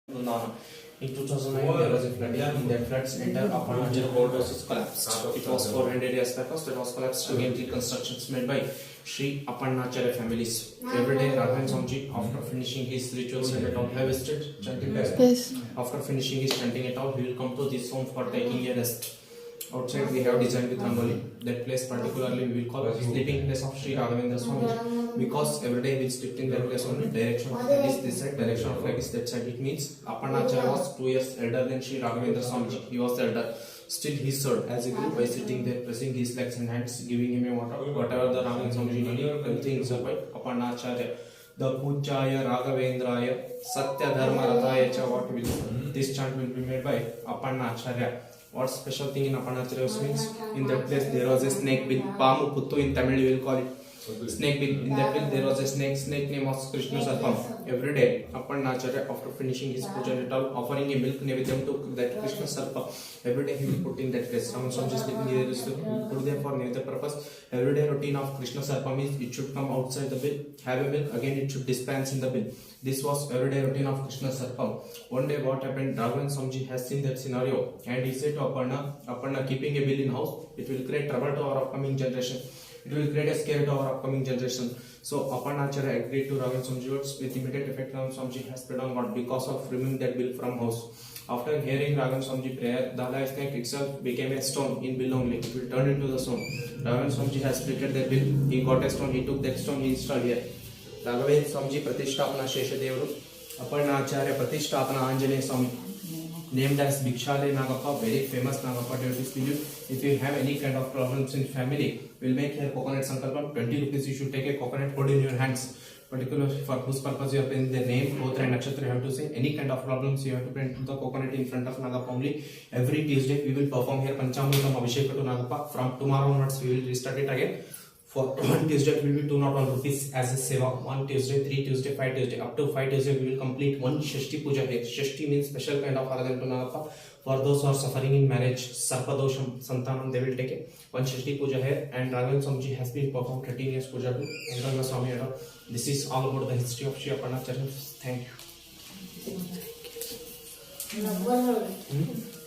Nana. In 2009, there was a flooding. In that floods, entire Appanachara gold was collapsed. It was 400 years back. That was collapsed. Again, reconstructions made by Sri Appanachara families. Every day, Raghavan Swamiji, after finishing his rituals in the town, harvested, chanting this. Yes. After finishing his chanting it out, he will come to this home for taking a rest. Outside, we have designed with Rangoli. That place, particularly, we will call sleeping place of Sri Raghavendra Swamiji. Because every day we sleep in that place only. Direction of flag is this side, direction of flag is that side. It means Appanachara was 2 years elder than Sri Raghavendra Swamiji. He was the elder. Still he served as a guru by sitting there, pressing his legs and hands, giving him a water. Whatever the Raghavendra Swamiji needed, everything is by Appanacharya. The Pujaya Raghavendraya Satya Dharma Rathaya cha, what will this chant will be made by Appanacharya. What special thing in Appanacharya means? In that place there was a snake with Pamu Puttu, in Tamil we will call it snake bill. In that place there was a snake name was Krishna Sarpam. Every day Appanacharya, after finishing his puja ritual, offering a milk nevedam to that Krishna Sarpa, every day he will put in that place. Raghavan Swamiji sleeping there is to put there for nevedam purpose. Every day routine of Krishna Sarpa means it should come outside the bill, have a milk, again it should dispense in the bill. This was everyday routine of Krishna Sarpam. One day what happened, Raghavan Swamiji has seen that scenario and he said to Appanna, keeping a bill in house, it will create trouble to our upcoming generation. It will create a scare to our upcoming generation. So Appanacharya agreed to Raghavan Swamiji words. With immediate effect, Raghavan Swamiji has spread on God because of removing that bill from house. After hearing Raghavan Swamiji prayer, the live snake itself became a stone in bill only. It will turn into the stone. Raghavan Swamiji has splitted that bill. He got a stone. He took that stone. He installed here. Raghavan Swamiji Pratishtapana Sheshadevaru, Appanacharya Pratishtapana Anjaneya Swami, named as Bhikshale Nagappa, very famous Nagappa devotees believe. If you have any kind of problems in family, we'll make here coconut sankalpam. 20 rupees you should take a coconut, hold in your hands. Particularly for whose purpose you have printed their name, Gotra and Nakshatra, you have to say. Any kind of problems you have to print the coconut in front of Nagappa only. Every Tuesday we will perform here Panchamritam Abhisheka to Nagappa. From tomorrow onwards we will restart it again. For one Tuesday it will be 201 rupees as a seva. 1 Tuesday, 3 Tuesday, 5 Tuesday. Up to 5 Tuesday we will complete one Shashti Puja here. Shashti means special kind of Aradhana to Nagappa. For those who are suffering in marriage, Sarpadosham, Santanam, they will take it. One Shashti Puja here, and Raghavan Swamiji has been performed 13 years Puja to Ranga Swami. This is all about the history of Sri Appanacharya. Thank you.